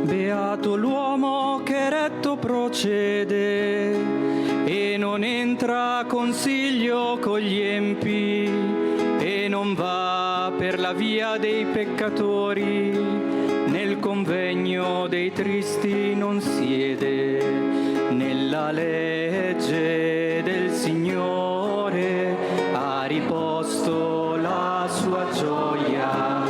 Beato l'uomo che retto procede e non entra a consiglio con gli empi e non va per la via dei peccatori, nel convegno dei tristi non siede, nella legge del Signore ha riposto la sua gioia.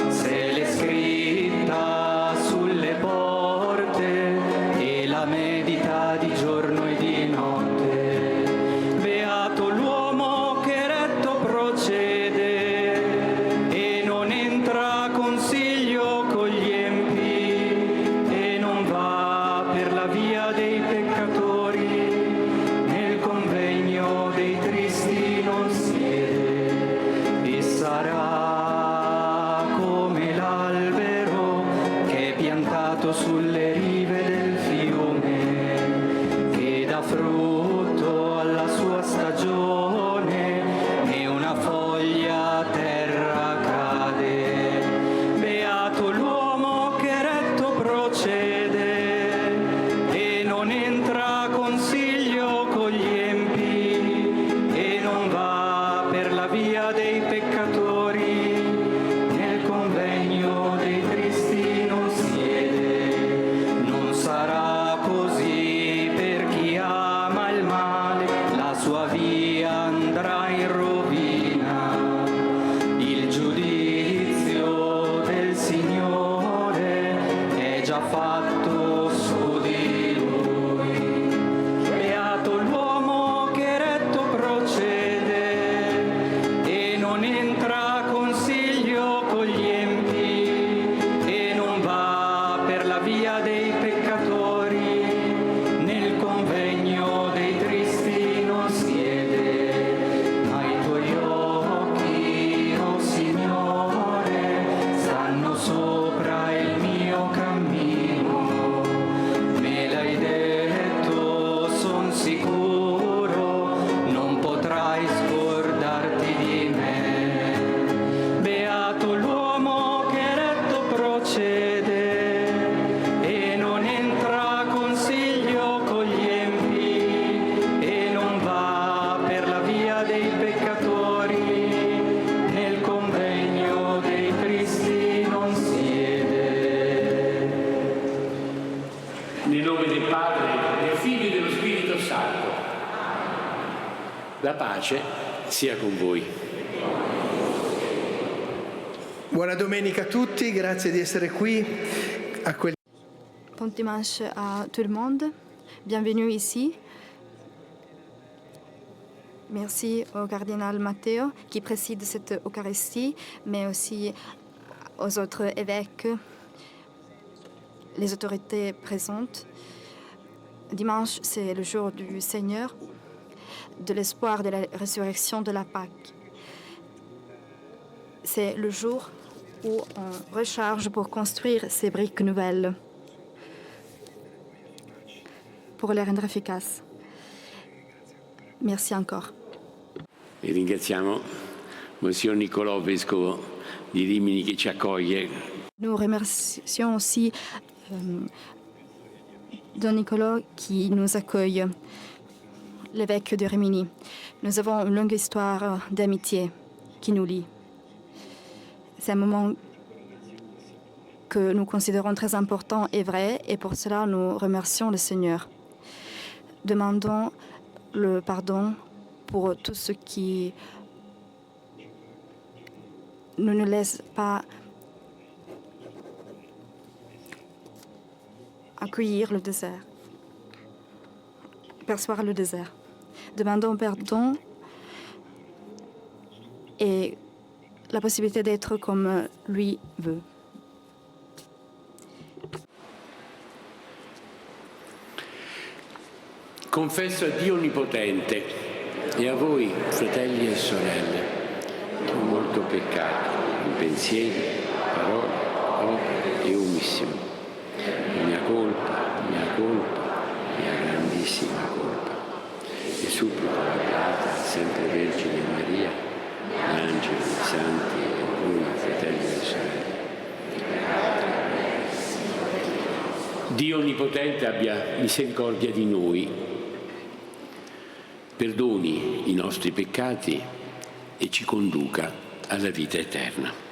Se l'è scritta sulle porte e la medita di giorno e di notte. Beato l'uomo che retto procede e non entra a consiglio con gli empi e non va per la via dei peccatori, nel convegno dei tristi non siede, e sarà come l'albero che è piantato sulle rive del fiume, che dà frutto alla sua stagione e una foglia a terra cade. Beato l'uomo che retto procede e non entra a consiglio con gli empi e non va per la via dei peccatori, nel convegno dei tristi non siede. Non sarà così per chi ama il male, la sua via andrà in rovina. Il giudizio del Signore è già fatto su di lui. Beato l'uomo che retto procede e non entra a consiglio con gli empi e non va per la via dei peccatori, nel convegno dei tristi non siede. Ma i tuoi occhi, o Signore, stanno sopra il mio cammino. Me l'hai detto, son sicuro, non potrai scordarti di me. Beato l'uomo che retto procede e non entra a consiglio con gli empi e non va per la via dei peccatori, nel convegno dei tristi non siede. Nel nome del Padre, del Figlio e dello Spirito Santo. La pace sia con voi. Buona domenica a tutti, grazie di essere qui. Bon dimanche à tout le monde. Bienvenue ici. Merci au cardinal Matteo qui préside cette Eucharistie, mais aussi aux autres évêques, les autorités présentes. Dimanche, c'est le jour du Seigneur, de l'espoir de la résurrection de la Pâque. C'est le jour où on recharge pour construire ces briques nouvelles, pour les rendre efficaces. Merci encore. E ringraziamo Monsignor Niccolò, Vescovo di Rimini, che ci accoglie. Nous remercions aussi Don Nicolas qui nous accueille, l'évêque de Rimini. Nous avons une longue histoire d'amitié qui nous lie. C'est un moment que nous considérons très important et vrai, et pour cela nous remercions le Seigneur. Demandons le pardon pour tout ce qui ne nous laisse pas accueillir le désert, percevoir le désert. Demandons pardon et la possibilité d'être comme lui veut. Confesso a Dio Onnipotente e a voi, fratelli e sorelle, che ho molto peccato in pensieri, parole, opere e omissioni. Mia colpa, mia grandissima colpa. E supplico la Beata, sempre Vergine Maria, gli angeli, i santi e voi, fratelli e sorelle. Dio Onnipotente abbia misericordia di noi, perdoni i nostri peccati e ci conduca alla vita eterna.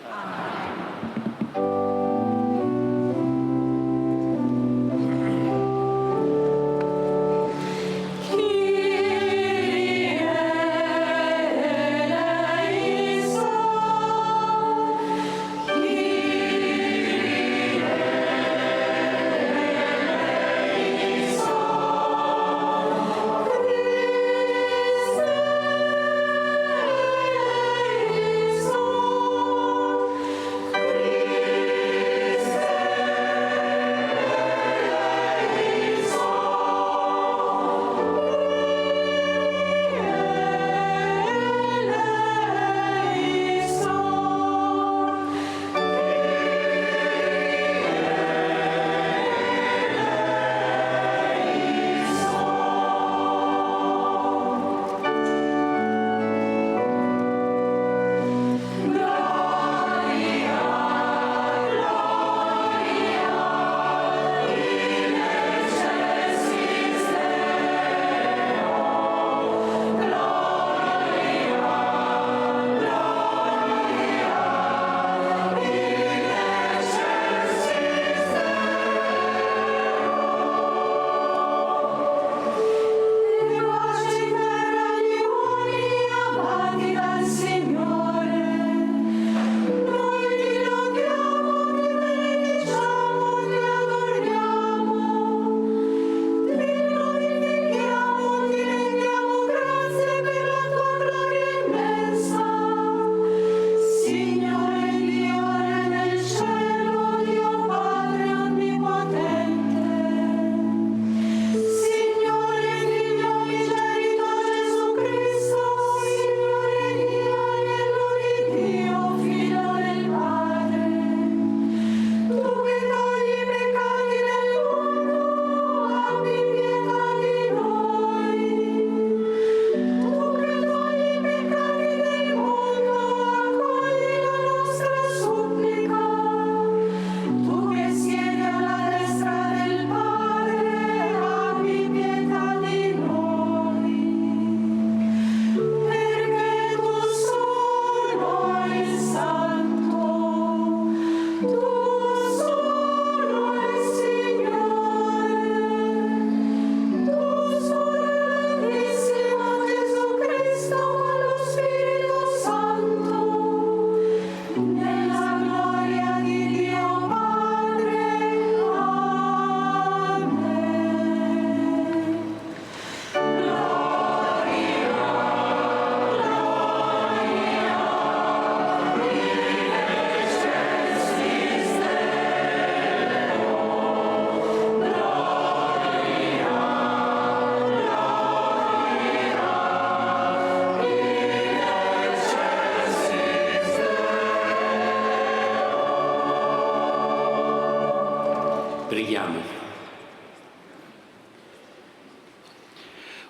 Preghiamo.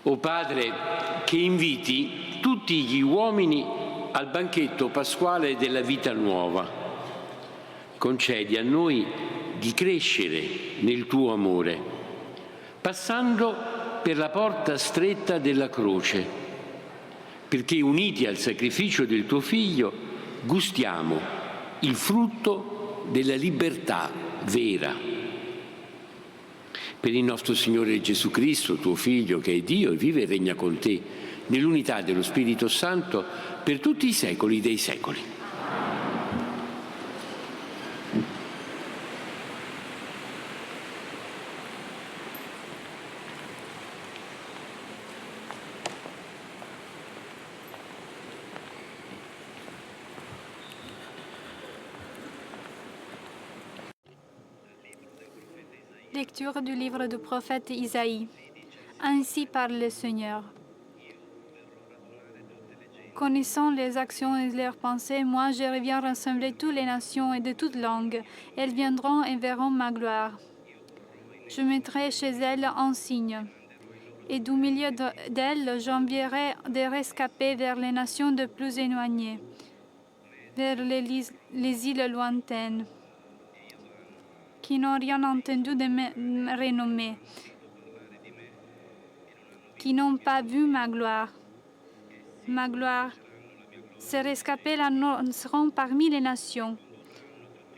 O Padre, che inviti tutti gli uomini al banchetto pasquale della vita nuova, concedi a noi di crescere nel tuo amore, passando per la porta stretta della croce, perché uniti al sacrificio del tuo Figlio gustiamo il frutto della libertà vera. Per il nostro Signore Gesù Cristo, tuo Figlio, che è Dio e vive e regna con te, nell'unità dello Spirito Santo, per tutti i secoli dei secoli. Lecture du livre du prophète Isaïe. Ainsi parle le Seigneur. Connaissant les actions et leurs pensées, moi je reviens rassembler toutes les nations et de toutes langues. Elles viendront et verront ma gloire. Je mettrai chez elles un signe. Et du milieu d'elles, j'enverrai des rescapés vers les nations de plus éloignées, vers les îles lointaines, qui n'ont rien entendu de mes renommées, qui n'ont pas vu ma gloire. Ma gloire, ces rescapés l'annonceront parmi les nations.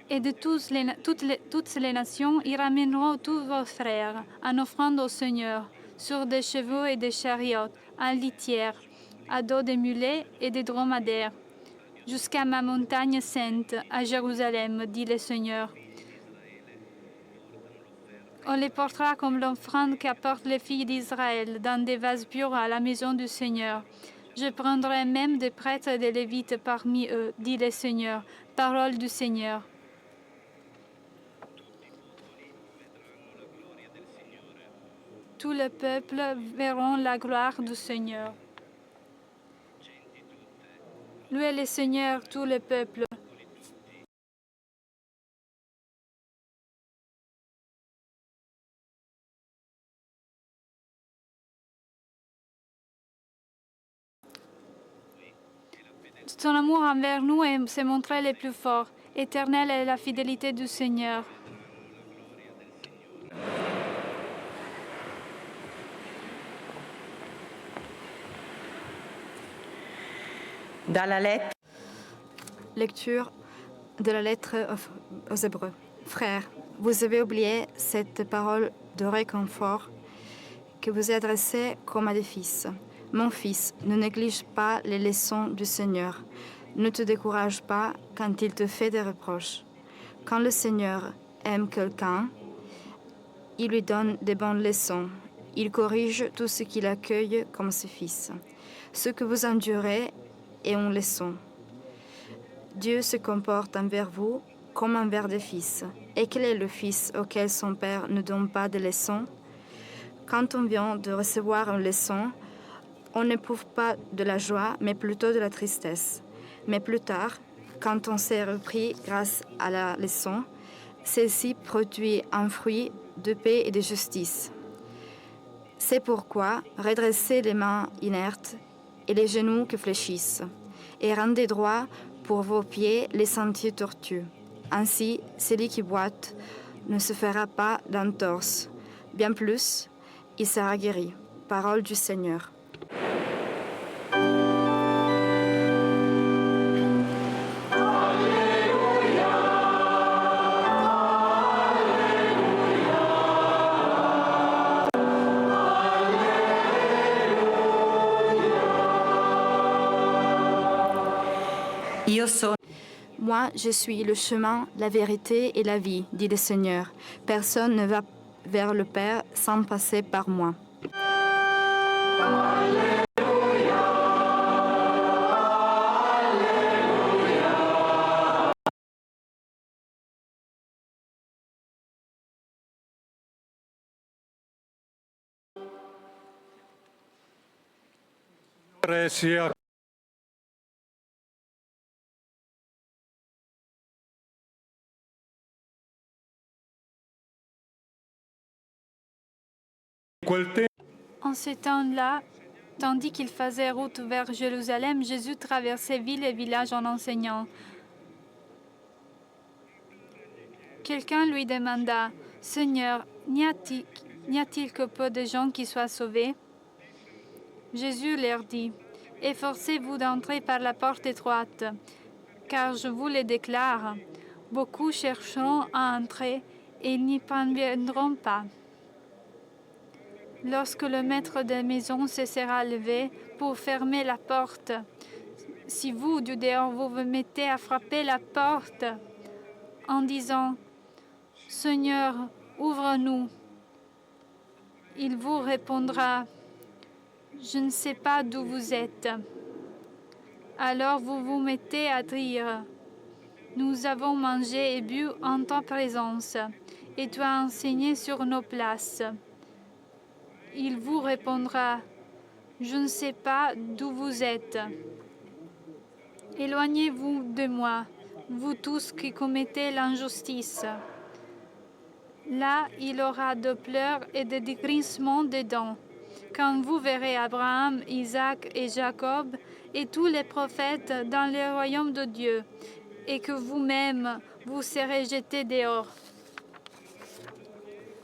Et de toutes les nations, ils ramèneront tous vos frères en offrande au Seigneur, sur des chevaux et des chariots, en litière, à dos de mulets et de dromadaires, jusqu'à ma montagne sainte, à Jérusalem, dit le Seigneur. On les portera comme l'offrande qu'apportent les filles d'Israël dans des vases purs à la maison du Seigneur. Je prendrai même des prêtres et des lévites parmi eux, dit le Seigneur. Parole du Seigneur. Tout le peuple verront la gloire du Seigneur. Louez le Seigneur, tout le peuple. Son amour envers nous s'est montré le plus fort. Éternelle est la fidélité du Seigneur. Lecture de la lettre aux Hébreux. Frères, vous avez oublié cette parole de réconfort que vous adressez comme à des fils. Mon fils, ne néglige pas les leçons du Seigneur. Ne te décourage pas quand il te fait des reproches. Quand le Seigneur aime quelqu'un, il lui donne des bonnes leçons. Il corrige tout ce qu'il accueille comme ses fils. Ce que vous endurez est une leçon. Dieu se comporte envers vous comme envers des fils. Et quel est le fils auquel son père ne donne pas de leçons? Quand on vient de recevoir une leçon, on n'éprouve pas de la joie, mais plutôt de la tristesse. Mais plus tard, quand on s'est repris grâce à la leçon, celle-ci produit un fruit de paix et de justice. C'est pourquoi redressez les mains inertes et les genoux qui fléchissent, et rendez droit pour vos pieds les sentiers tortueux. Ainsi, celui qui boite ne se fera pas d'entorse. Bien plus, il sera guéri. Parole du Seigneur. Moi, je suis le chemin, la vérité et la vie, dit le Seigneur. Personne ne va vers le Père sans passer par moi. Sia En ce temps-là, tandis qu'il faisait route vers Jérusalem, Jésus traversait ville et village en enseignant. Quelqu'un lui demanda, « Seigneur, n'y a-t-il que peu de gens qui soient sauvés ?» Jésus leur dit, « Efforcez-vous d'entrer par la porte étroite, car je vous le déclare, beaucoup chercheront à entrer et n'y parviendront pas. » Lorsque le maître de maison se sera levé pour fermer la porte, si vous, du dehors, vous vous mettez à frapper la porte en disant « Seigneur, ouvre-nous », il vous répondra « Je ne sais pas d'où vous êtes ». Alors vous vous mettez à dire « Nous avons mangé et bu en ta présence, et tu as enseigné sur nos places. Il vous répondra, je ne sais pas d'où vous êtes. Éloignez-vous de moi, vous tous qui commettez l'injustice. Là, il aura de pleurs et des grincements de dents. Quand vous verrez Abraham, Isaac et Jacob et tous les prophètes dans le royaume de Dieu, et que vous-même vous serez jetés dehors.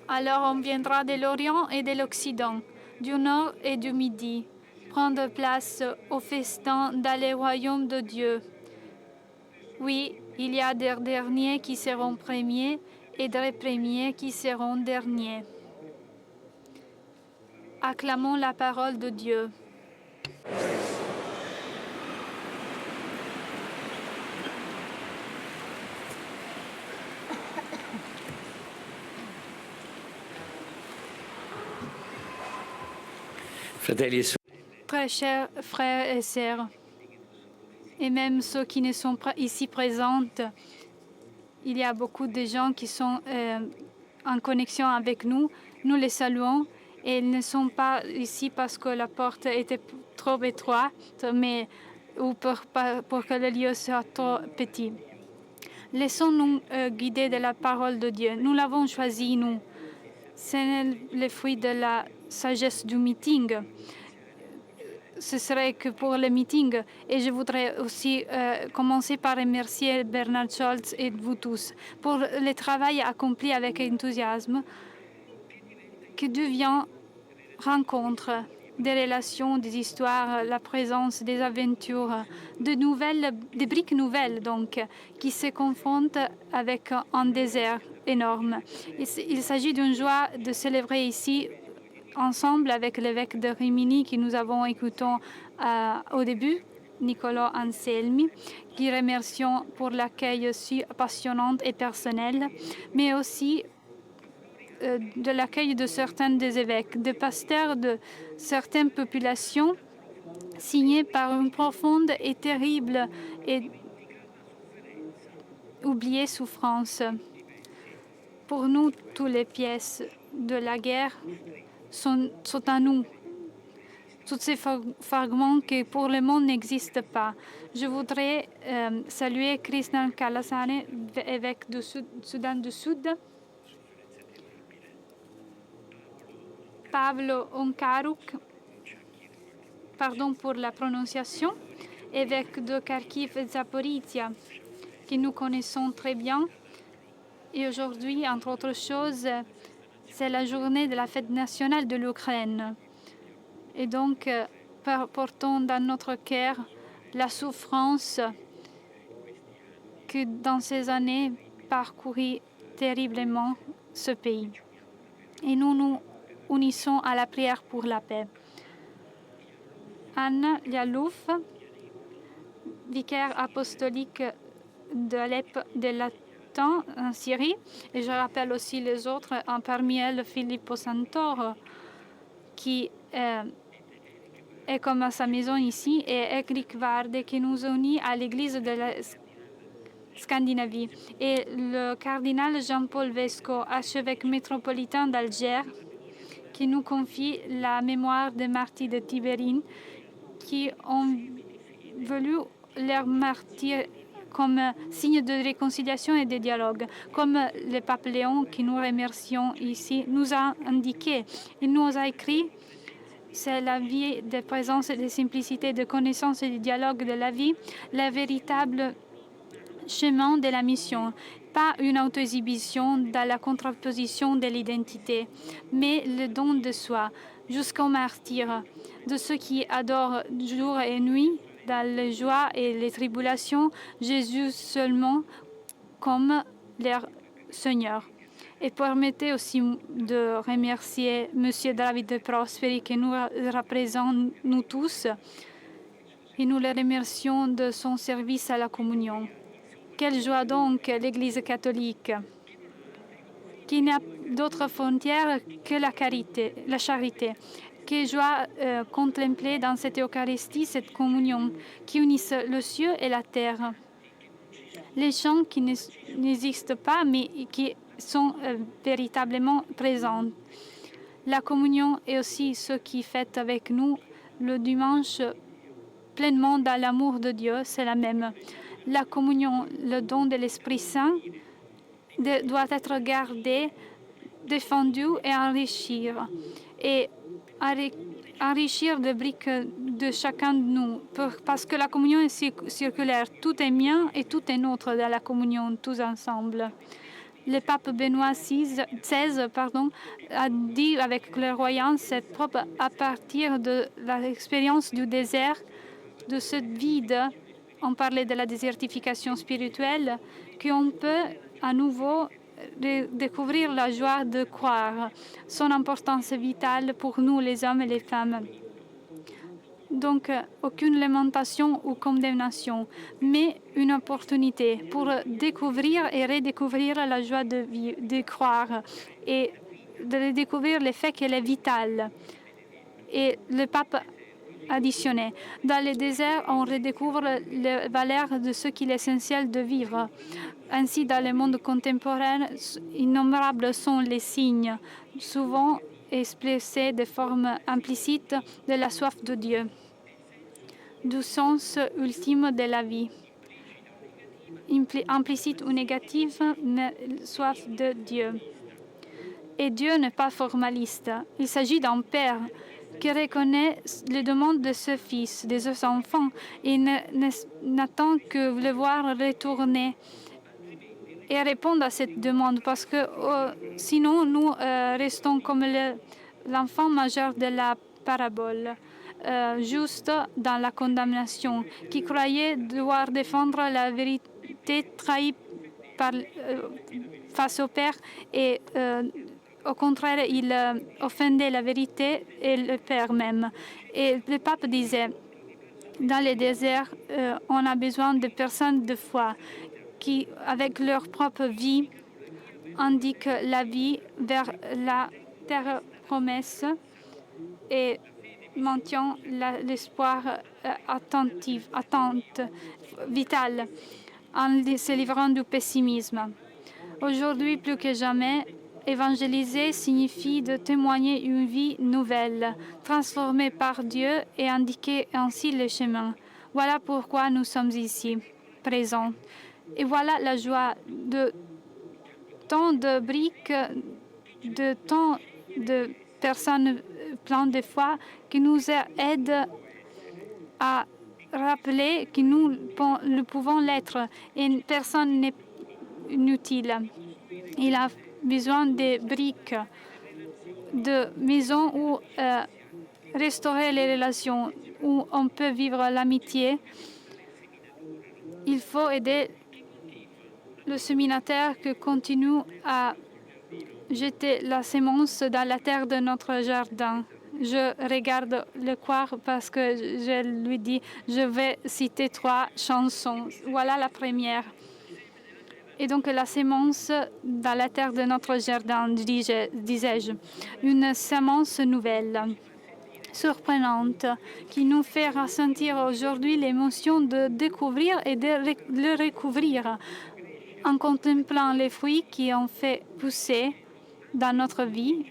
Alors on viendra de l'Orient et de l'Occident, du Nord et du Midi, prendre place au festin dans le royaume de Dieu. Oui, il y a des derniers qui seront premiers et des premiers qui seront derniers. Acclamons la parole de Dieu. Fratelli e sorelle, Très chers frères et sœurs, et même ceux qui ne sont pas ici présents, il y a beaucoup de gens qui sont en connexion avec nous. Nous les saluons et ils ne sont pas ici parce que la porte était trop étroite, mais ou pour que le lieu soit trop petit. Laissons-nous guider de la parole de Dieu. Nous l'avons choisi, nous. C'est le fruit de la sagesse du meeting. Ce serait que pour le meeting. Et je voudrais aussi commencer par remercier Bernard Scholz et vous tous pour le travail accompli avec enthousiasme. Que Dieu vient rencontre des relations, des histoires, la présence, des aventures, des briques nouvelles donc, qui se confrontent avec un désert énorme. Il s'agit d'une joie de célébrer ici ensemble avec l'évêque de Rimini que nous avons écouté au début, Nicolas Anselmi, qui remercions pour l'accueil si passionnant et personnel, mais aussi de l'accueil de certains des évêques, des pasteurs de certaines populations signées par une profonde et terrible et oubliée souffrance. Pour nous, toutes les pièces de la guerre sont à nous. Tous ces fragments qui pour le monde n'existent pas. Je voudrais saluer Krishnan Kalasane, évêque du Soudan du Sud, Pavlo Onkaruk, pardon pour la prononciation, évêque de Kharkiv et Zaporizhia, que nous connaissons très bien. Et aujourd'hui, entre autres choses, c'est la journée de la fête nationale de l'Ukraine. Et donc, portons dans notre cœur la souffrance que dans ces années parcourit terriblement ce pays. Et nous nous unissons à la prière pour la paix. Anna Lialouf, vicaire apostolique d'Alep de Latin en Syrie, et je rappelle aussi les autres, parmi elles Filippo Santoro, qui est comme à sa maison ici, et Egrik Varde, qui nous unit à l'église de la Scandinavie, et le cardinal Jean-Paul Vesco, archevêque métropolitain d'Alger, qui nous confie la mémoire des martyrs de Tibérine qui ont voulu leur martyr comme signe de réconciliation et de dialogue. Comme le pape Léon, qui nous remercions ici, nous a indiqué, il nous a écrit, c'est la vie de présence et de simplicité, de connaissance et de dialogue de la vie, le véritable chemin de la mission. Pas une auto-exhibition dans la contraposition de l'identité, mais le don de soi, jusqu'au martyr, de ceux qui adorent jour et nuit, dans les joies et les tribulations, Jésus seulement comme leur Seigneur. Et permettez aussi de remercier M. David de Prosperi qui nous représente, nous tous, et nous le remercions de son service à la communion. Quelle joie donc l'Église catholique, qui n'a d'autre frontière que la charité. Quelle joie contempler dans cette Eucharistie, cette communion qui unisse le ciel et la terre. Les gens qui n'existent pas, mais qui sont véritablement présentes. La communion est aussi ce qui fait avec nous le dimanche pleinement dans l'amour de Dieu, c'est la même. La communion, le don de l'Esprit Saint, doit être gardé, défendu et enrichir. Et enrichir les briques de chacun de nous. Parce que la communion est circulaire. Tout est mien et tout est nôtre dans la communion, tous ensemble. Le pape Benoît XVI a dit avec clairvoyance propre à partir de l'expérience du désert, de ce vide, on parlait de la désertification spirituelle, qu'on peut à nouveau découvrir la joie de croire, son importance vitale pour nous les hommes et les femmes. Donc, aucune lamentation ou condamnation, mais une opportunité pour découvrir et redécouvrir la joie de croire et de redécouvrir le fait qu'elle est vitale. Et le pape additionné. Dans le désert, on redécouvre les valeurs de ce qu'il est essentiel de vivre. Ainsi, dans le monde contemporain, innombrables sont les signes, souvent expressés de forme implicite de la soif de Dieu, du sens ultime de la vie. Implicite ou négative, mais soif de Dieu. Et Dieu n'est pas formaliste. Il s'agit d'un père qui reconnaît les demandes de ce fils, de ses enfants, et n'attend que le voir retourner et répondre à cette demande, parce que sinon nous restons comme l'enfant majeur de la parabole, juste dans la condamnation, qui croyait devoir défendre la vérité trahie face au Père et au contraire, il offendait la vérité et le Père même. Et le pape disait, dans les déserts, on a besoin de personnes de foi qui, avec leur propre vie, indiquent la vie vers la terre promesse et maintiennent l'espoir attente, vital, en se livrant du pessimisme. Aujourd'hui, plus que jamais, évangéliser signifie de témoigner une vie nouvelle, transformée par Dieu et indiquer ainsi le chemin. Voilà pourquoi nous sommes ici, présents. Et voilà la joie de tant de briques, de tant de personnes pleines de foi qui nous aident à rappeler que nous pouvons l'être et personne n'est inutile. Il a besoin de briques, de maisons où restaurer les relations, où on peut vivre l'amitié. Il faut aider le séminateur qui continue à jeter la sémence dans la terre de notre jardin. Je regarde le croire parce que je lui dis, je vais citer 3 chansons. Voilà la première. Et donc la sémence dans la terre de notre jardin, disais-je, une sémence nouvelle, surprenante, qui nous fait ressentir aujourd'hui l'émotion de découvrir et de le recouvrir, en contemplant les fruits qui ont fait pousser dans notre vie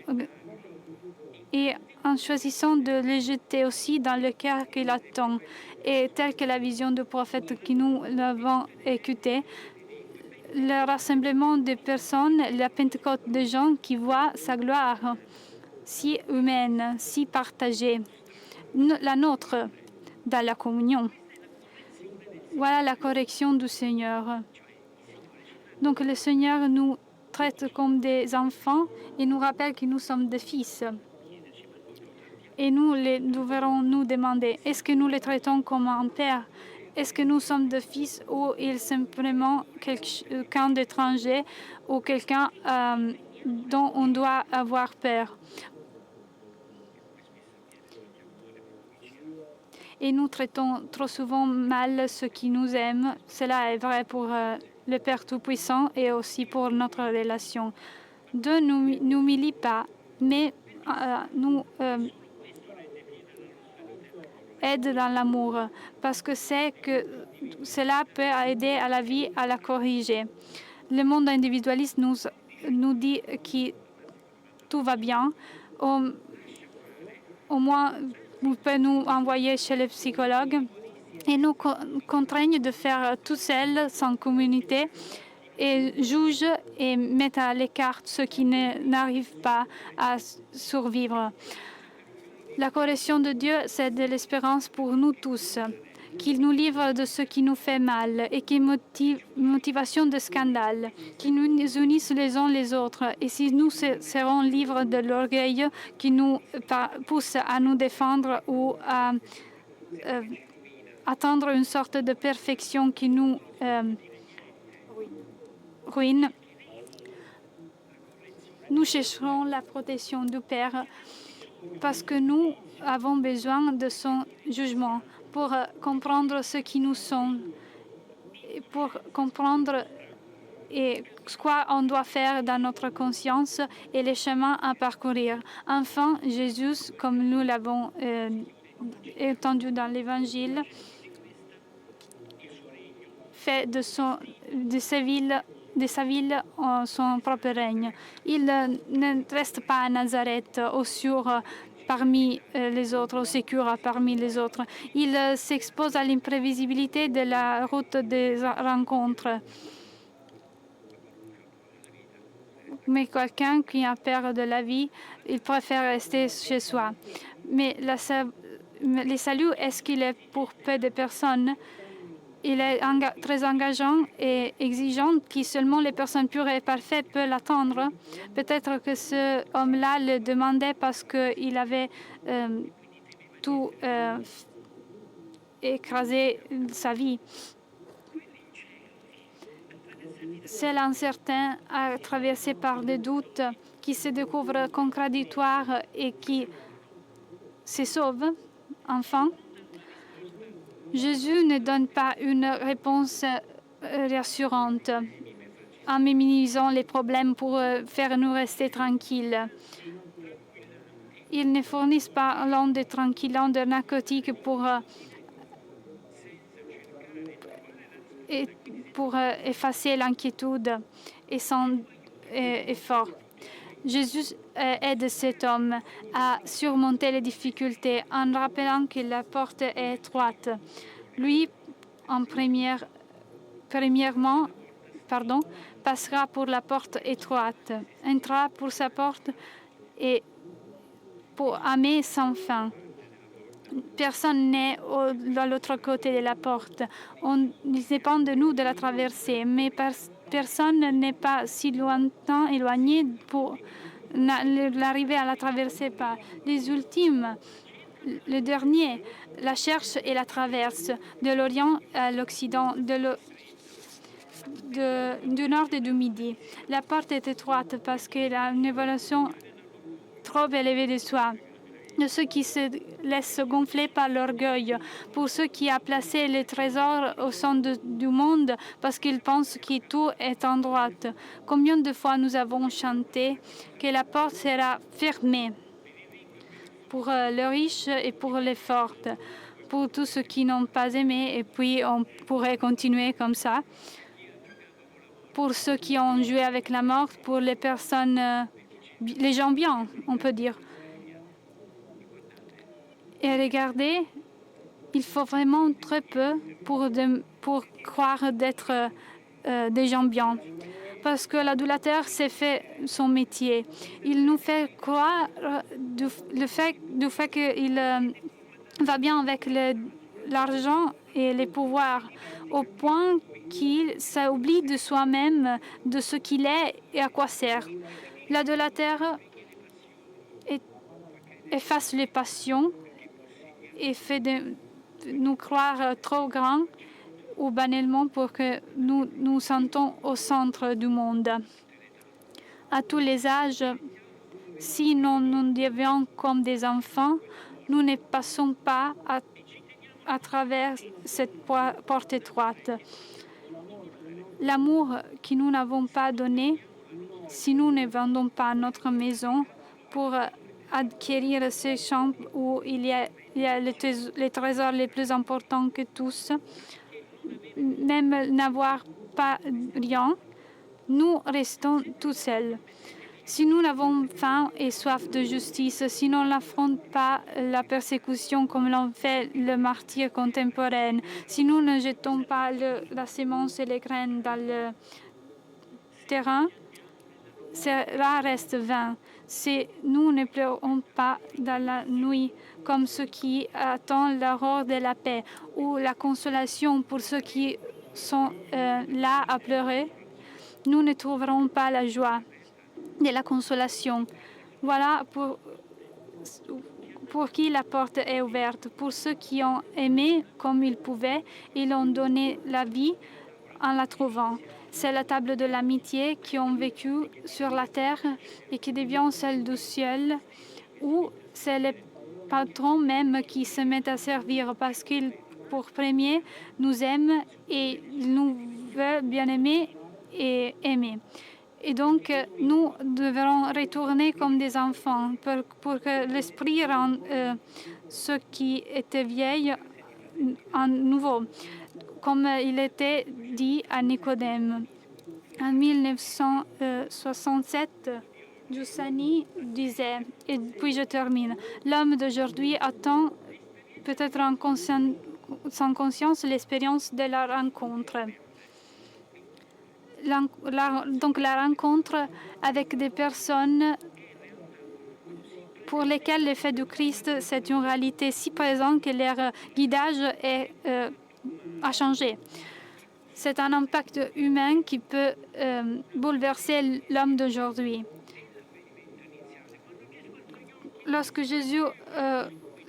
et en choisissant de les jeter aussi dans le cœur qui l'attend. Et telle que la vision du prophète que nous l'avons écoutée, le rassemblement des personnes, la Pentecôte des gens qui voient sa gloire si humaine, si partagée, la nôtre dans la communion. Voilà la correction du Seigneur. Donc le Seigneur nous traite comme des enfants et nous rappelle que nous sommes des fils. Et nous devrons nous demander, est-ce que nous les traitons comme un père? Est-ce que nous sommes des fils ou il est simplement quelqu'un d'étranger ou quelqu'un dont on doit avoir peur? Et nous traitons trop souvent mal ceux qui nous aiment. Cela est vrai pour le Père Tout-Puissant et aussi pour notre relation. Dieu ne nous humilie pas, mais nous aide dans l'amour, parce que c'est que cela peut aider à la vie à la corriger. Le monde individualiste nous nous dit que tout va bien, au moins vous pouvez nous envoyer chez le psychologue et nous contraignent de faire tout seul, sans communauté, et jugent et mettent à l'écart ceux qui n'arrivent pas à survivre. La correction de Dieu, c'est de l'espérance pour nous tous, qu'il nous livre de ce qui nous fait mal et qui est motivation de scandale, qui nous unisse les uns les autres. Et si nous serons libres de l'orgueil qui nous pousse à nous défendre ou à atteindre une sorte de perfection qui nous ruine, nous chercherons la protection du Père parce que nous avons besoin de son jugement pour comprendre ce qui nous sommes, et pour comprendre quoi on doit faire dans notre conscience et les chemins à parcourir. Enfin, Jésus, comme nous l'avons entendu dans l'Évangile, fait de sa ville son propre règne. Il ne reste pas à Nazareth, au sûr parmi les autres, au sécure parmi les autres. Il s'expose à l'imprévisibilité de la route des rencontres. Mais quelqu'un qui a peur de la vie, il préfère rester chez soi. Mais le salut, est-ce qu'il est pour peu de personnes? Il est très engageant et exigeant, que seulement les personnes pures et parfaites peuvent l'attendre. Peut-être que ce homme-là le demandait parce qu'il avait tout écrasé sa vie. C'est l'incertain traversé par des doutes qui se découvrent contradictoires et qui se sauvent, enfin. Jésus ne donne pas une réponse rassurante en minimisant les problèmes pour faire nous rester tranquilles. Il ne fournit pas l'onde tranquillant de narcotiques pour effacer l'inquiétude et son effort. Jésus aide cet homme à surmonter les difficultés en rappelant que la porte est étroite. Lui, premièrement, passera pour la porte étroite, entrera pour sa porte et pour aimer sans fin. Personne n'est de l'autre côté de la porte. Il dépend de nous de la traverser, mais personne n'est pas si lointain, éloigné pour l'arriver à la traverser par. Les ultimes, le dernier, la cherche et la traverse de l'Orient à l'Occident, du Nord et du Midi. La porte est étroite parce qu'elle a une évaluation trop élevée de soi, de ceux qui se laissent gonfler par l'orgueil, pour ceux qui ont placé les trésors au centre du monde parce qu'ils pensent que tout est en droite. Combien de fois nous avons chanté que la porte sera fermée pour les riches et pour les fortes, pour tous ceux qui n'ont pas aimé, et puis on pourrait continuer comme ça, pour ceux qui ont joué avec la mort, pour les personnes, les gens bien, on peut dire. Et regardez, il faut vraiment très peu pour croire d'être des gens bien. Parce que l'adulateur s'est fait son métier. Il nous fait croire du fait qu'il va bien avec l'argent et les pouvoirs, au point qu'il s'oublie de soi-même, de ce qu'il est et à quoi sert. L'adulateur efface les passions et fait de nous croire trop grands ou banalement pour que nous nous sentons au centre du monde. À tous les âges, si nous devions comme des enfants, nous ne passons pas à travers cette porte étroite. L'amour que nous n'avons pas donné, si nous ne vendons pas notre maison pour acquérir ces champs où il y a les trésors les plus importants que tous, même n'avoir pas rien, nous restons tout seuls. Si nous avons faim et soif de justice, si nous n'affrontons pas la persécution comme l'ont fait le martyr contemporain, si nous ne jetons pas la sémence et les graines dans le terrain, cela reste vain. Si nous ne pleurons pas dans la nuit comme ceux qui attendent l'aurore de la paix ou la consolation pour ceux qui sont là à pleurer, nous ne trouverons pas la joie de la consolation. Voilà pour qui la porte est ouverte. Pour ceux qui ont aimé comme ils pouvaient, ils ont donné la vie en la trouvant. C'est la table de l'amitié qui ont vécu sur la terre et qui devient celle du ciel, ou c'est les patrons même qui se mettent à servir parce qu'ils, pour premier, nous aiment et nous veulent bien aimer et aimer. Et donc, nous devrons retourner comme des enfants pour que l'Esprit rende ce qui était vieil en nouveau, comme il était dit à Nicodème. En 1967, Giussani disait, et puis je termine, l'homme d'aujourd'hui attend peut-être sans conscience l'expérience de la rencontre. Donc la rencontre avec des personnes pour lesquelles l'effet du Christ, c'est une réalité si présente que leur guidage a changé. C'est un impact humain qui peut bouleverser l'homme d'aujourd'hui. Lorsque Jésus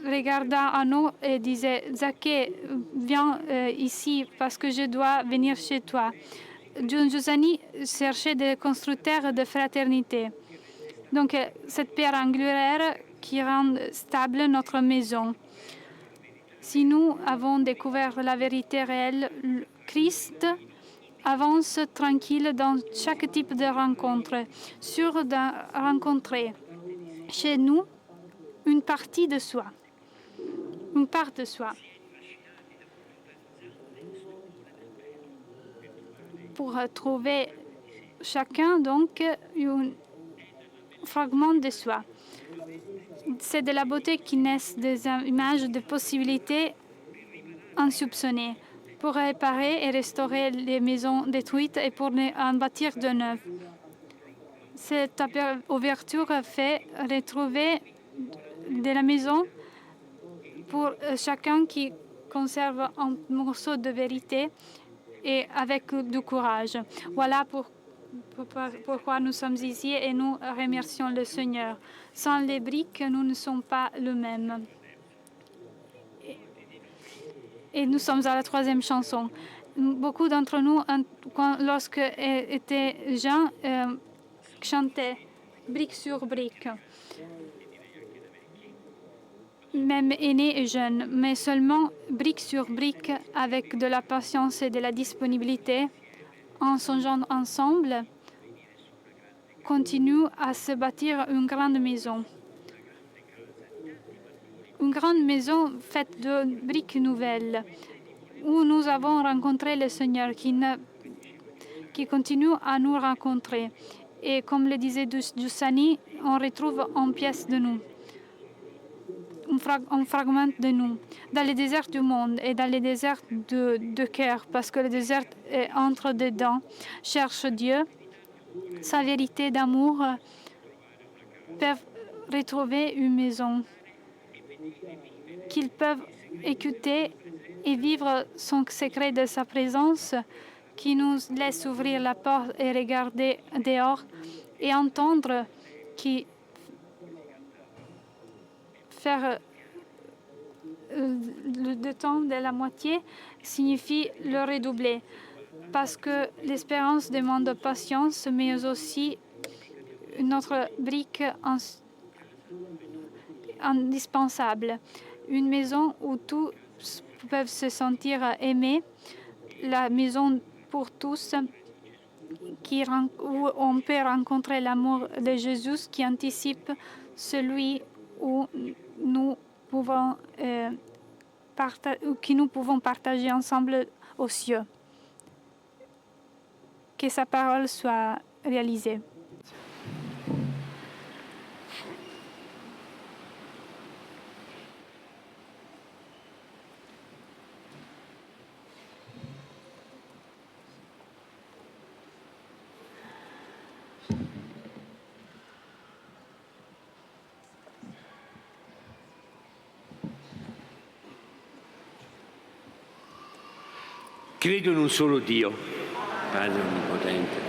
regarda à nous et disait « Zaché, viens ici parce que je dois venir chez toi », Giussani cherchait des constructeurs de fraternité. Donc, cette pierre angulaire qui rend stable notre maison. Si nous avons découvert la vérité réelle, Christ avance tranquille dans chaque type de rencontre, sûr de rencontrer chez nous une partie de soi, une part de soi. Pour trouver chacun, donc, un fragment de soi. C'est de la beauté qui naissent des images de possibilités insoupçonnées pour réparer et restaurer les maisons détruites et pour en bâtir de neuves. Cette ouverture fait retrouver de la maison pour chacun qui conserve un morceau de vérité et avec du courage. Voilà pourquoi nous sommes ici et nous remercions le Seigneur. Sans les briques, nous ne sommes pas le même. Et nous sommes à la troisième chanson. Beaucoup d'entre nous, lorsque étaient jeunes, chantaient brique sur brique. Même aînés et jeunes, mais seulement brique sur brique avec de la patience et de la disponibilité, en songeant ensemble, continue à se bâtir une grande maison. Une grande maison faite de briques nouvelles, où nous avons rencontré le Seigneur qui continue à nous rencontrer. Et comme le disait Giussani, on retrouve une pièce de nous. Un fragment de nous, dans les déserts du monde et dans les déserts de cœur, parce que le désert est entre dedans, cherche Dieu, sa vérité d'amour, peuvent retrouver une maison, qu'ils peuvent écouter et vivre son secret de sa présence, qui nous laisse ouvrir la porte et regarder dehors et entendre qui faire le temps de la moitié signifie le redoubler, parce que l'espérance demande patience, mais aussi notre brique indispensable. Une maison où tous peuvent se sentir aimés, la maison pour tous, où on peut rencontrer l'amour de Jésus qui anticipe celui où nous pouvons partager ensemble aux cieux. que sa parole soit réalisée. Credo in un solo Dio, Padre Onnipotente,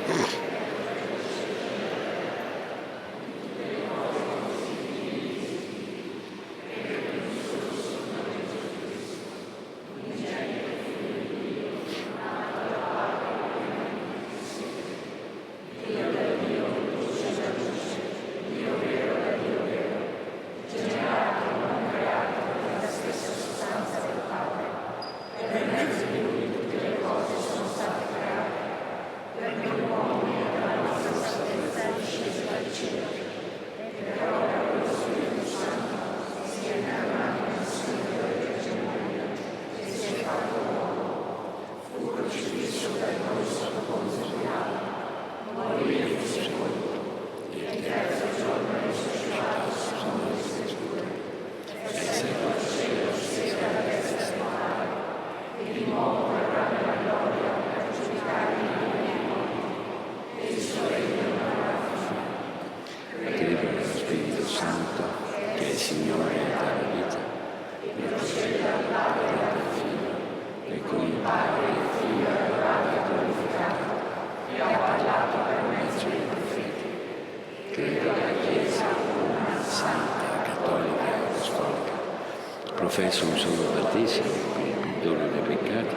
professo un solo battesimo per il perdono dei peccati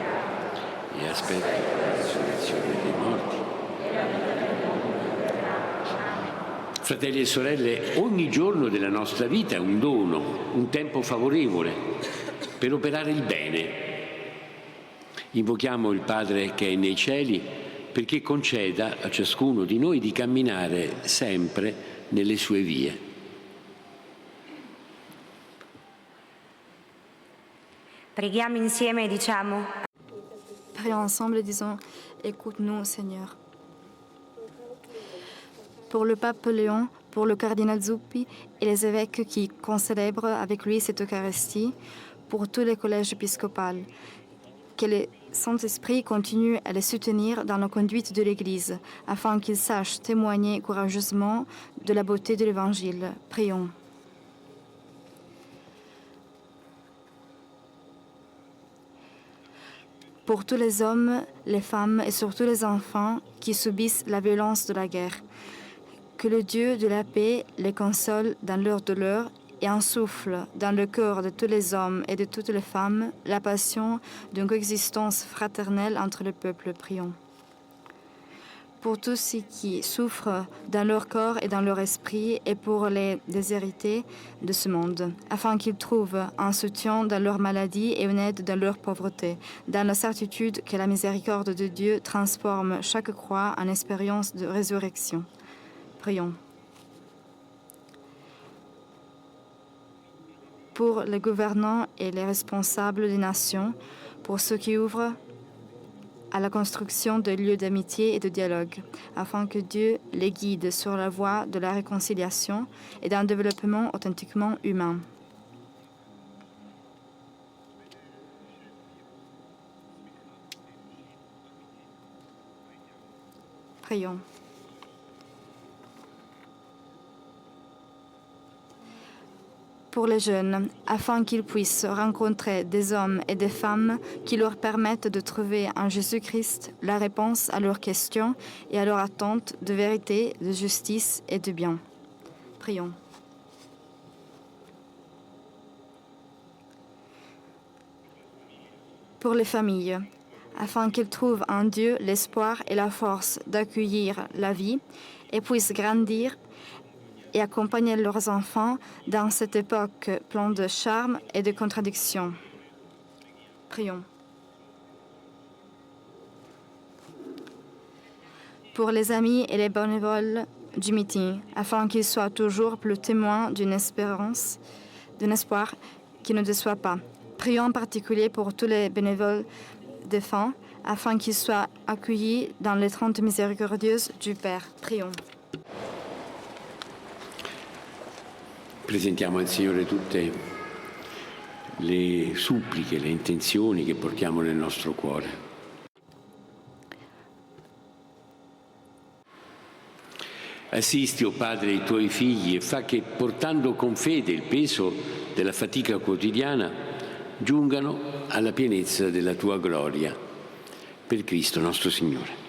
e aspetto la risurrezione dei morti. Fratelli e sorelle, ogni giorno della nostra vita è un dono, un tempo favorevole per operare il bene. Invochiamo il Padre che è nei cieli perché conceda a ciascuno di noi di camminare sempre nelle sue vie. Preghiamo insieme e diciamo: Prions ensemble et disons, écoute-nous, Seigneur. Pour le pape Léon, pour le cardinal Zuppi et les évêques qui concélèbrent avec lui cette Eucharistie, pour tous les collèges épiscopaux, que le Saint-Esprit continue à les soutenir dans la conduite de l'Église, afin qu'ils sachent témoigner courageusement de la beauté de l'Évangile. Prions. Pour tous les hommes, les femmes et surtout les enfants qui subissent la violence de la guerre, que le Dieu de la paix les console dans leur douleur et insouffle dans le cœur de tous les hommes et de toutes les femmes la passion d'une coexistence fraternelle entre les peuples. Prions. Pour tous ceux qui souffrent dans leur corps et dans leur esprit et pour les déshérités de ce monde, afin qu'ils trouvent un soutien dans leur maladie et une aide dans leur pauvreté, dans la certitude que la miséricorde de Dieu transforme chaque croix en expérience de résurrection. Prions. Pour les gouvernants et les responsables des nations, pour ceux qui ouvrent à la construction de lieux d'amitié et de dialogue, afin que Dieu les guide sur la voie de la réconciliation et d'un développement authentiquement humain. Prions. Pour les jeunes, afin qu'ils puissent rencontrer des hommes et des femmes qui leur permettent de trouver en Jésus-Christ la réponse à leurs questions et à leurs attentes de vérité, de justice et de bien. Prions. Pour les familles, afin qu'ils trouvent en Dieu l'espoir et la force d'accueillir la vie et puissent grandir et accompagner leurs enfants dans cette époque pleine de charme et de contradictions. Prions. Pour les amis et les bénévoles du meeting, afin qu'ils soient toujours plus témoins d'une espérance, d'un espoir qui ne déçoit pas. Prions en particulier pour tous les bénévoles défunts, afin qu'ils soient accueillis dans les trente miséricordieuses du Père. Prions. Presentiamo al Signore tutte le suppliche, le intenzioni che portiamo nel nostro cuore. Assisti, o Padre, i tuoi figli e fa che, portando con fede il peso della fatica quotidiana, giungano alla pienezza della tua gloria. Per Cristo nostro Signore.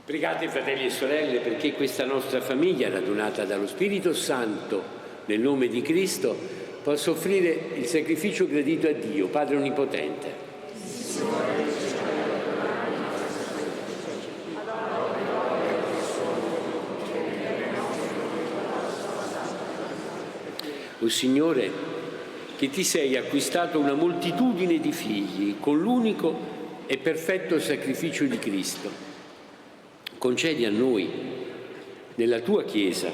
Pregate, fratelli e sorelle, perché questa nostra famiglia, radunata dallo Spirito Santo nel nome di Cristo, possa offrire il sacrificio gradito a Dio, Padre Onnipotente. O Signore, che ti sei acquistato una moltitudine di figli con l'unico e perfetto sacrificio di Cristo, concedi a noi, nella tua Chiesa,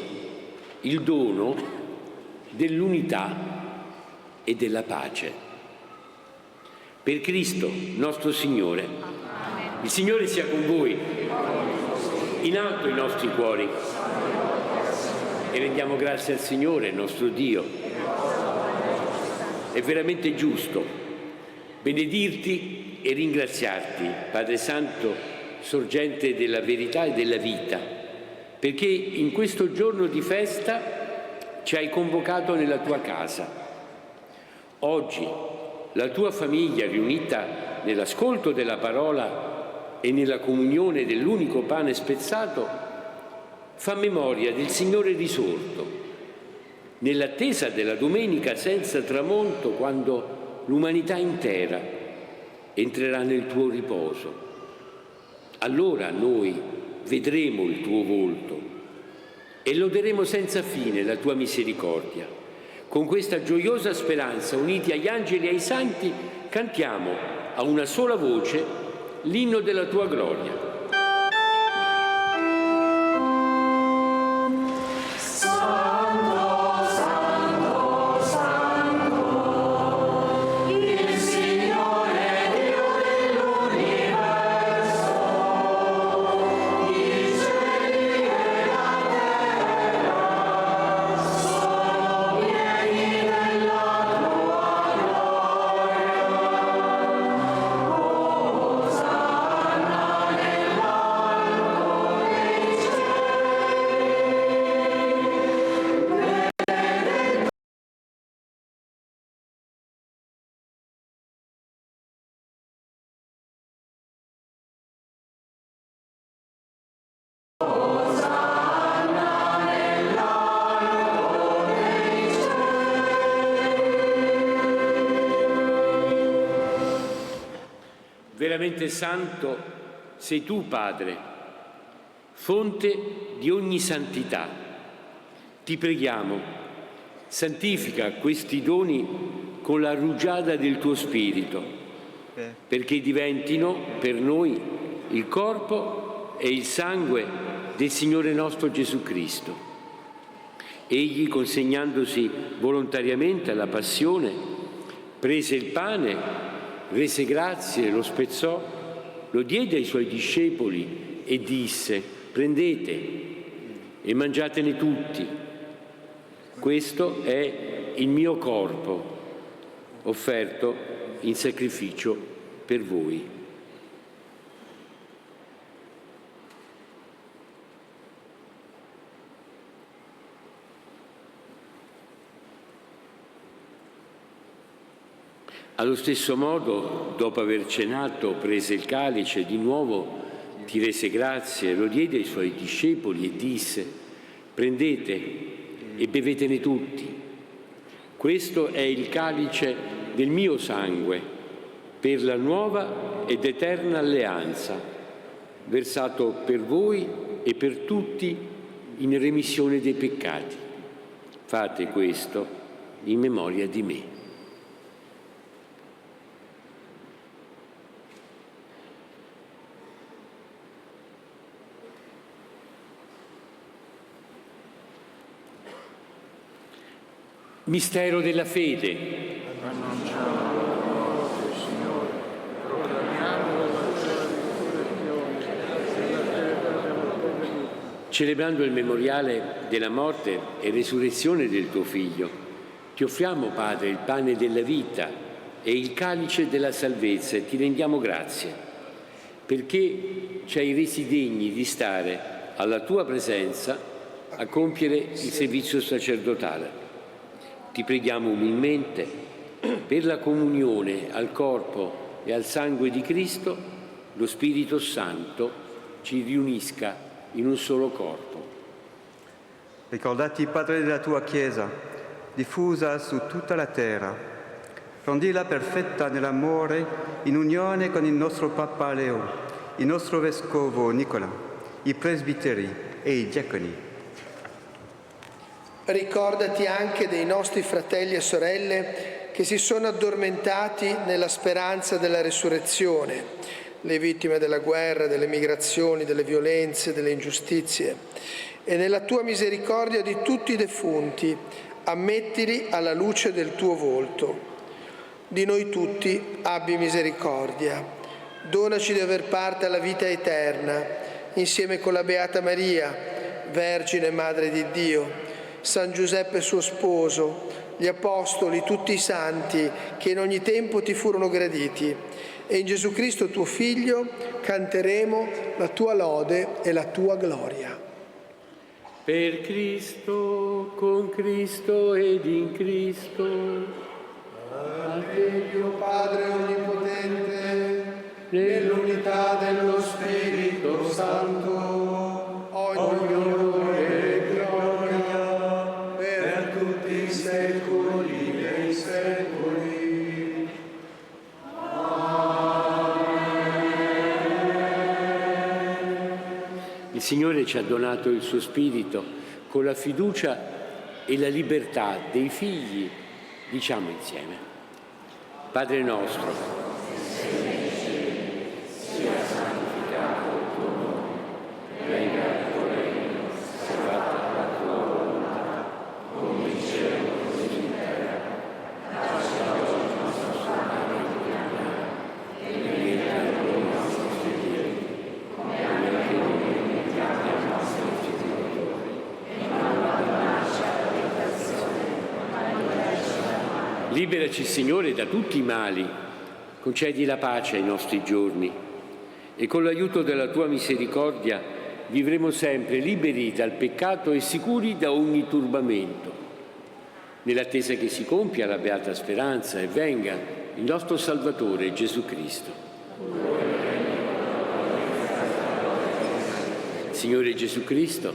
il dono dell'unità e della pace. Per Cristo, nostro Signore. Il Signore sia con voi. In alto i nostri cuori. E rendiamo grazie al Signore, nostro Dio. È veramente giusto benedirti e ringraziarti, Padre Santo, sorgente della verità e della vita, perché in questo giorno di festa ci hai convocato nella tua casa. Oggi la tua famiglia, riunita nell'ascolto della parola e nella comunione dell'unico pane spezzato, fa memoria del Signore risorto, nell'attesa della domenica senza tramonto, quando l'umanità intera entrerà nel tuo riposo. Allora noi vedremo il tuo volto e loderemo senza fine la tua misericordia. Con questa gioiosa speranza, uniti agli angeli e ai santi, cantiamo a una sola voce l'inno della tua gloria. Signore Dio dell'universo, il veramente santo sei tu, Padre, fonte di ogni santità. Ti preghiamo, santifica questi doni con la rugiada del tuo Spirito, perché diventino per noi il corpo e il sangue del Signore nostro Gesù Cristo. Egli, consegnandosi volontariamente alla passione, prese il pane, rese grazie, lo spezzò, lo diede ai suoi discepoli e disse: prendete e mangiatene tutti. Questo è il mio corpo, offerto in sacrificio per voi. Allo stesso modo, dopo aver cenato, prese il calice, di nuovo ti rese grazie, lo diede ai suoi discepoli e disse: prendete e bevetene tutti. Questo è il calice del mio sangue, per la nuova ed eterna alleanza, versato per voi e per tutti in remissione dei peccati. Fate questo in memoria di me. Mistero della fede. Celebrando il memoriale della morte e resurrezione del tuo Figlio, ti offriamo, Padre, il pane della vita e il calice della salvezza e ti rendiamo grazie, perché ci hai resi degni di stare alla tua presenza a compiere il servizio sacerdotale. Ti preghiamo umilmente per la comunione al corpo e al sangue di Cristo, lo Spirito Santo ci riunisca in un solo corpo. Ricordati, Padre, della tua Chiesa, diffusa su tutta la terra. Rendila perfetta nell'amore, in unione con il nostro Papa Leo, il nostro Vescovo Nicola, i presbiteri e i diaconi. Ricordati anche dei nostri fratelli e sorelle che si sono addormentati nella speranza della resurrezione, le vittime della guerra, delle migrazioni, delle violenze, delle ingiustizie, e nella tua misericordia di tutti i defunti, ammettili alla luce del tuo volto. Di noi tutti abbi misericordia. Donaci di aver parte alla vita eterna, insieme con la Beata Maria, Vergine Madre di Dio, San Giuseppe suo sposo, gli Apostoli, tutti i santi che in ogni tempo ti furono graditi, e in Gesù Cristo tuo Figlio canteremo la tua lode e la tua gloria. Per Cristo, con Cristo ed in Cristo, a te Dio Padre Onnipotente, nell'unità dello Spirito Santo, ogni onore e gloria per tutti i secoli dei secoli. il Signore ci ha donato il suo Spirito con la fiducia e la libertà dei figli. Diciamo insieme: Padre nostro, liberaci, Signore, da tutti i mali, concedi la pace ai nostri giorni e con l'aiuto della tua misericordia vivremo sempre liberi dal peccato e sicuri da ogni turbamento, nell'attesa che si compia la beata speranza e venga il nostro Salvatore Gesù Cristo. Signore Gesù Cristo,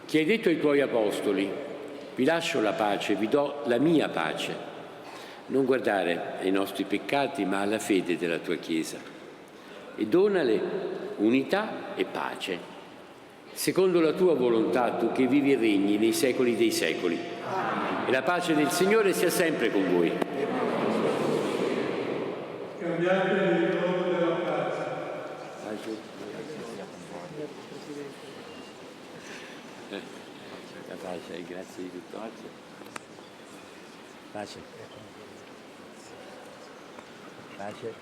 che hai detto ai tuoi apostoli: vi lascio la pace, vi do la mia pace. Non guardare ai nostri peccati, ma alla fede della tua Chiesa. e donale unità e pace. Secondo la tua volontà, tu che vivi e regni nei secoli dei secoli. E la pace del Signore sia sempre con voi. Cambiate il dono della pace. La pace, grazie di tutto. Pace. Pace.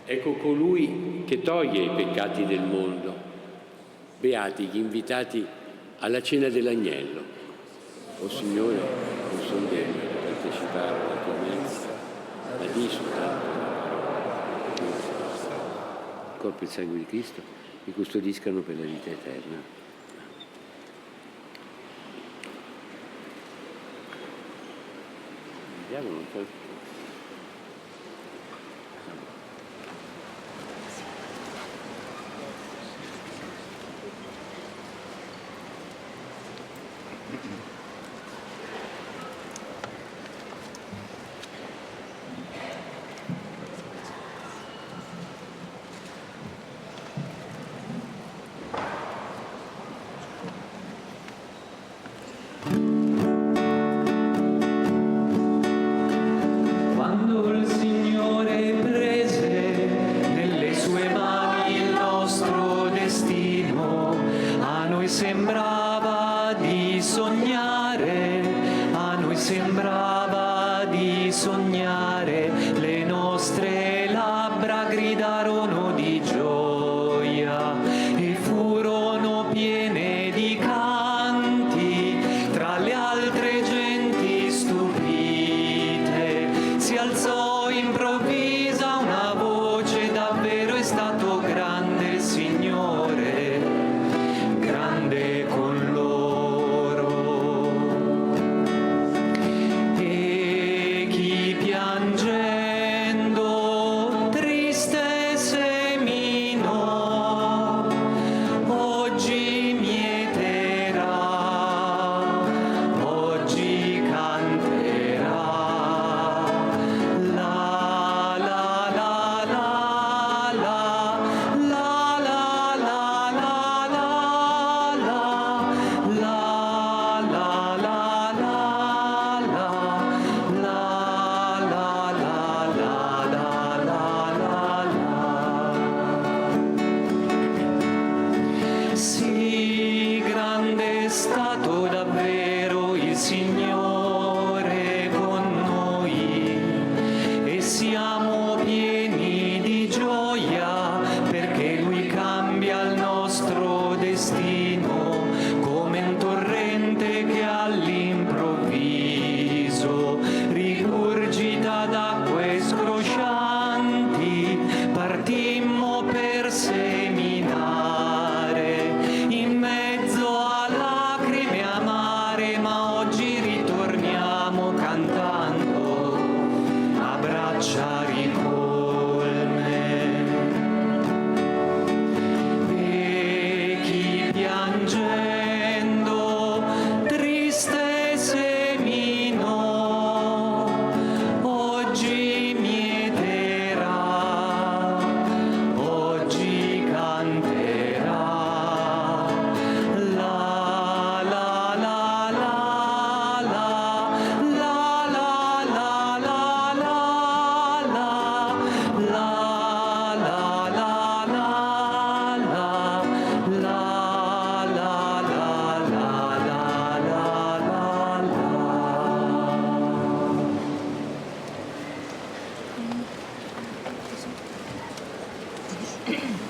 Ecco colui che toglie i peccati del mondo. Beati gli invitati alla cena dell'agnello. O Signore, non sono degno di partecipare alla tua mensa, ma di soltanto il corpo e il sangue di Cristo mi custodiscano per la vita eterna. Vediamo un po'. Quando il Signore prese nelle sue mani il nostro destino, a noi sembrava di sognare, a noi sembrava di sognare, le nostre labbra gridarono di gioia e furono piene di canti tra le altre genti stupite. Si alzò improvvisa una voce, davvero è stato grande il Signore, grande con loro. E chi piangendo triste seminò, oggi mieterà, oggi canterà. La la la la la, la la la la la, la la la la la, la sì, grande è stato davvero il Signore con noi e siamo pieni di gioia perché Lui cambia il nostro destino come un torrente che all'improvviso rigurgita d'acque scroscianti. Partimmo per seminare in mezzo a lacrime amare, ma oggi ritorniamo cantando a braccia ricolme. E chi piangendo triste seminò, oggi mieterà, oggi canterà. La la la la la, la la la la la, Maria.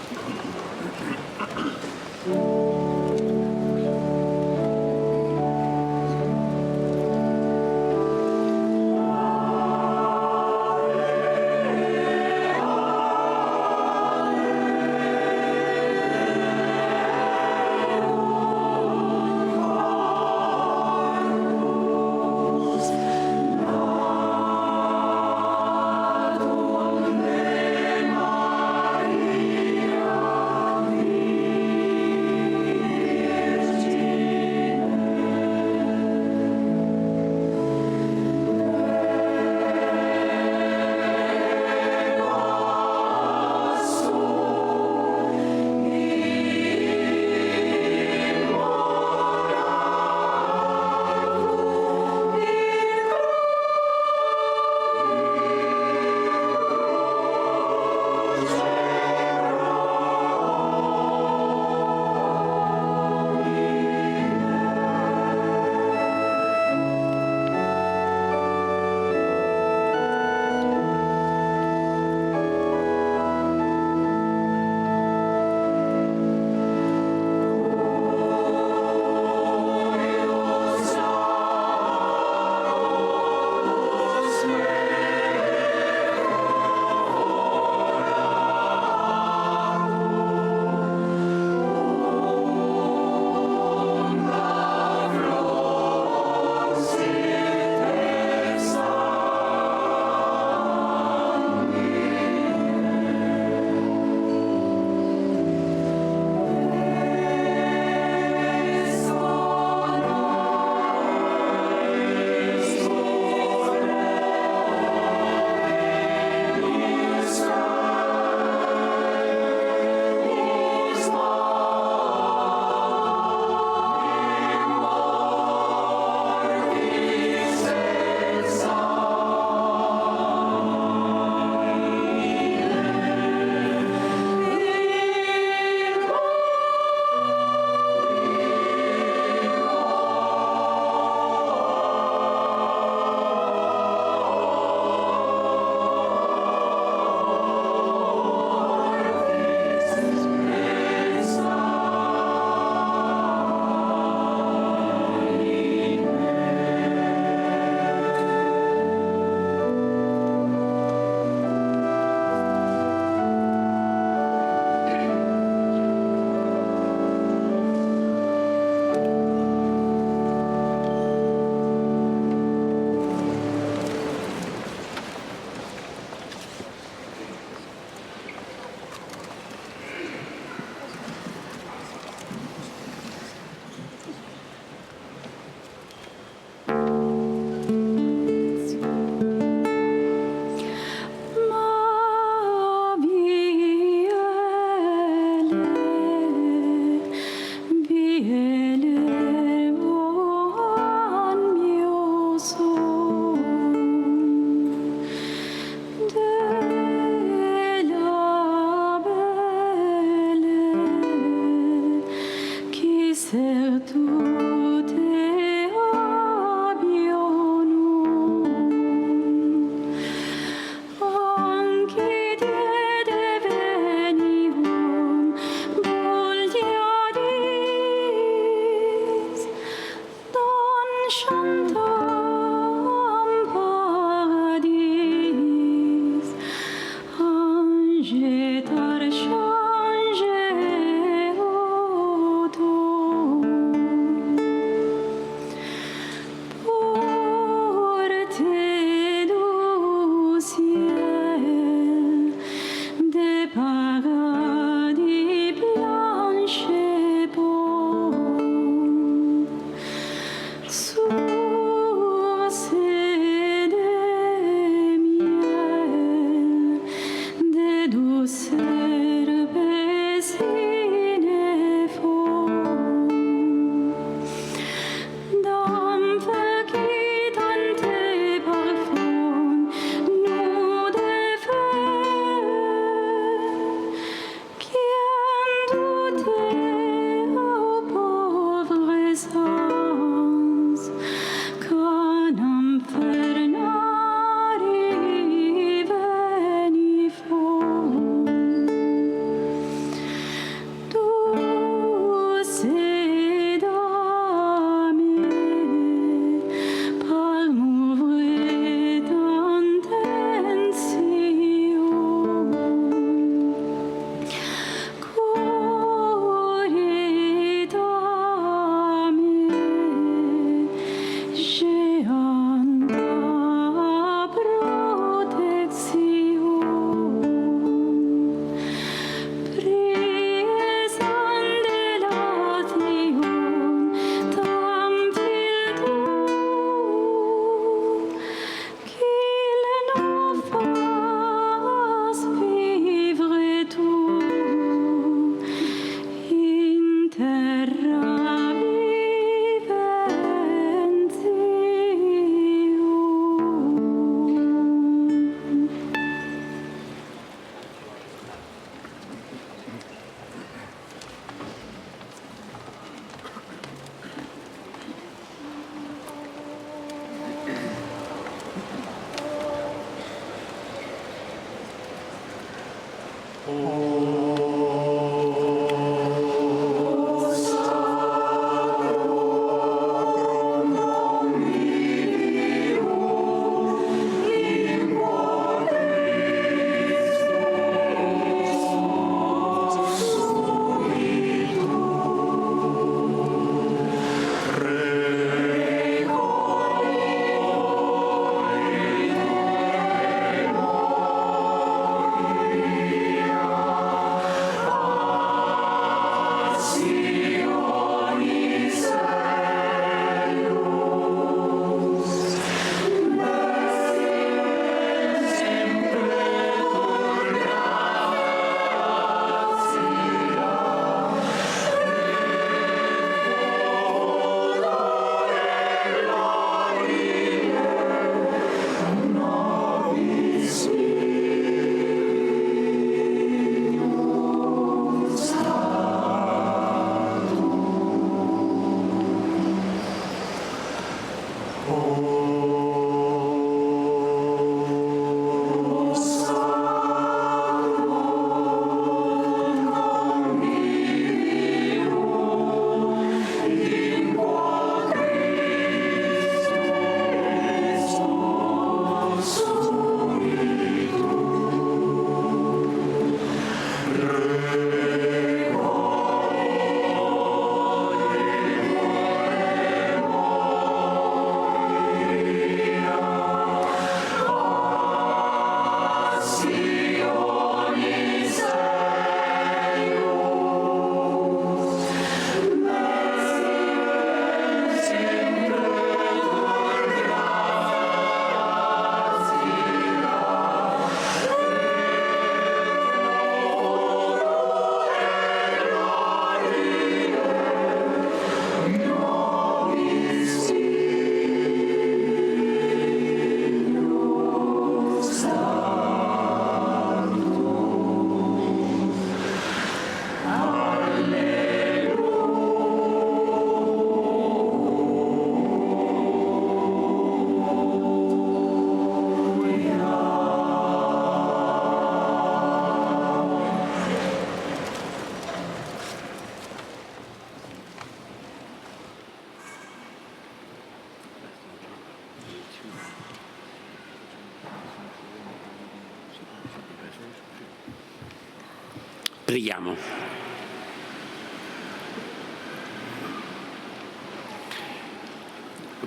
Preghiamo.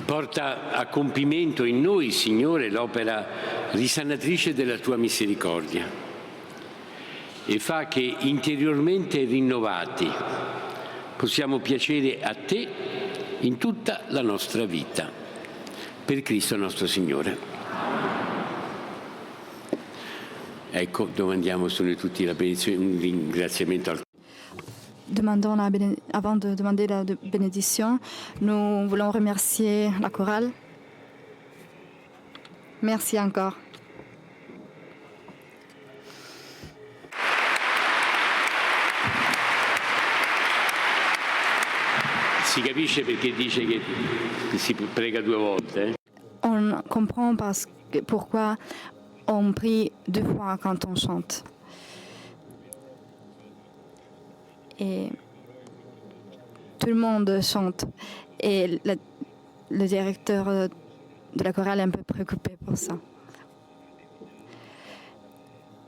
Porta a compimento in noi, Signore, l'opera risanatrice della Tua misericordia e fa che interiormente rinnovati possiamo piacere a Te in tutta la nostra vita. Per Cristo nostro Signore. Ecco, domandiamo su noi tutti la benedizione, un ringraziamento al Avant de demander la bénédiction, nous voulons remercier la chorale. Merci encore. Si capisce perché dice che si prega 2 volte. On comprend pourquoi on prie 2 fois quand on chante. Et tout le monde chante. Et le directeur de la chorale est un peu préoccupé pour ça.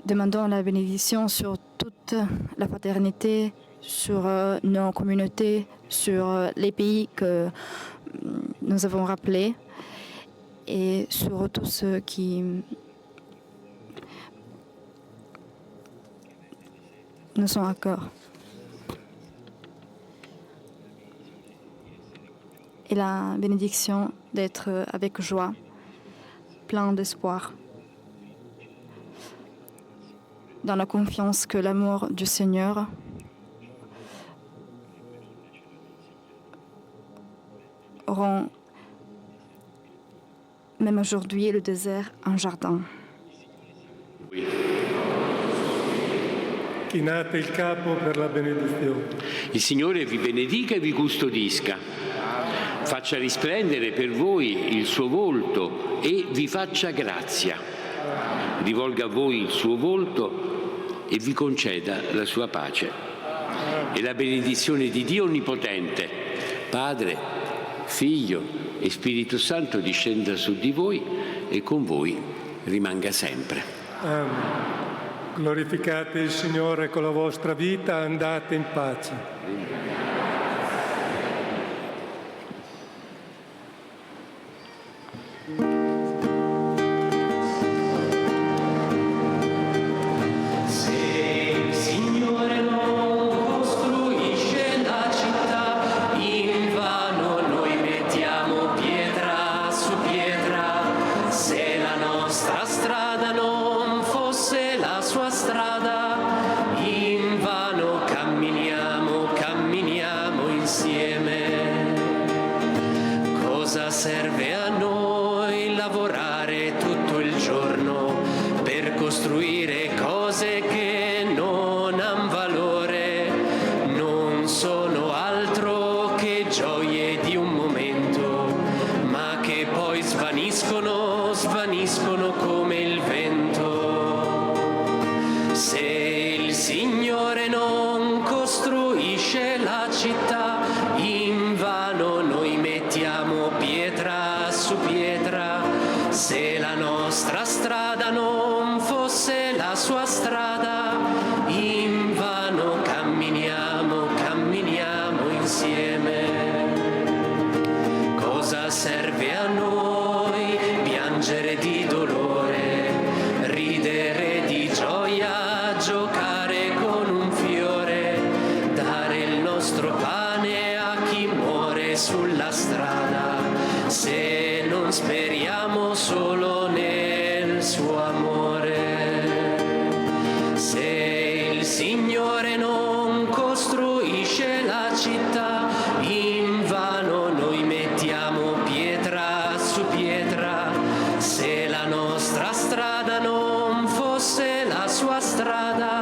Demandons la bénédiction sur toute la fraternité, sur nos communautés, sur les pays que nous avons rappelés et sur tous ceux qui nous sont à cœur. Et la bénédiction d'être avec joie, plein d'espoir, dans la confiance que l'amour du Seigneur rend même aujourd'hui le désert un jardin. Chinate il capo per la benedizione. Il Signore vi benedica e vi custodisca, faccia risplendere per voi il suo volto e vi faccia grazia. Rivolga a voi il suo volto e vi conceda la sua pace. E la benedizione di Dio Onnipotente, Padre, Figlio e Spirito Santo discenda su di voi e con voi rimanga sempre. Amen. Glorificate il Signore con la vostra vita, andate in pace. Serve a noi lavorare tutto il giorno per costruire cose che non han valore, non sono altro che gioie di un momento, ma che poi svaniscono come il vento. Se il Signore non costruisce la città, invano noi mettiamo pietra su pietra. Se la nostra strada non fosse la sua strada, invano camminiamo insieme. Cosa serve a noi piangere di dolore, ridere di gioia, giocare con un fiore, dare il nostro pane a chi muore sulla strada, se non speriamo solo nel suo amore. Se il Signore non costruisce la città, invano noi mettiamo pietra su pietra. Se la nostra strada non fosse la sua strada,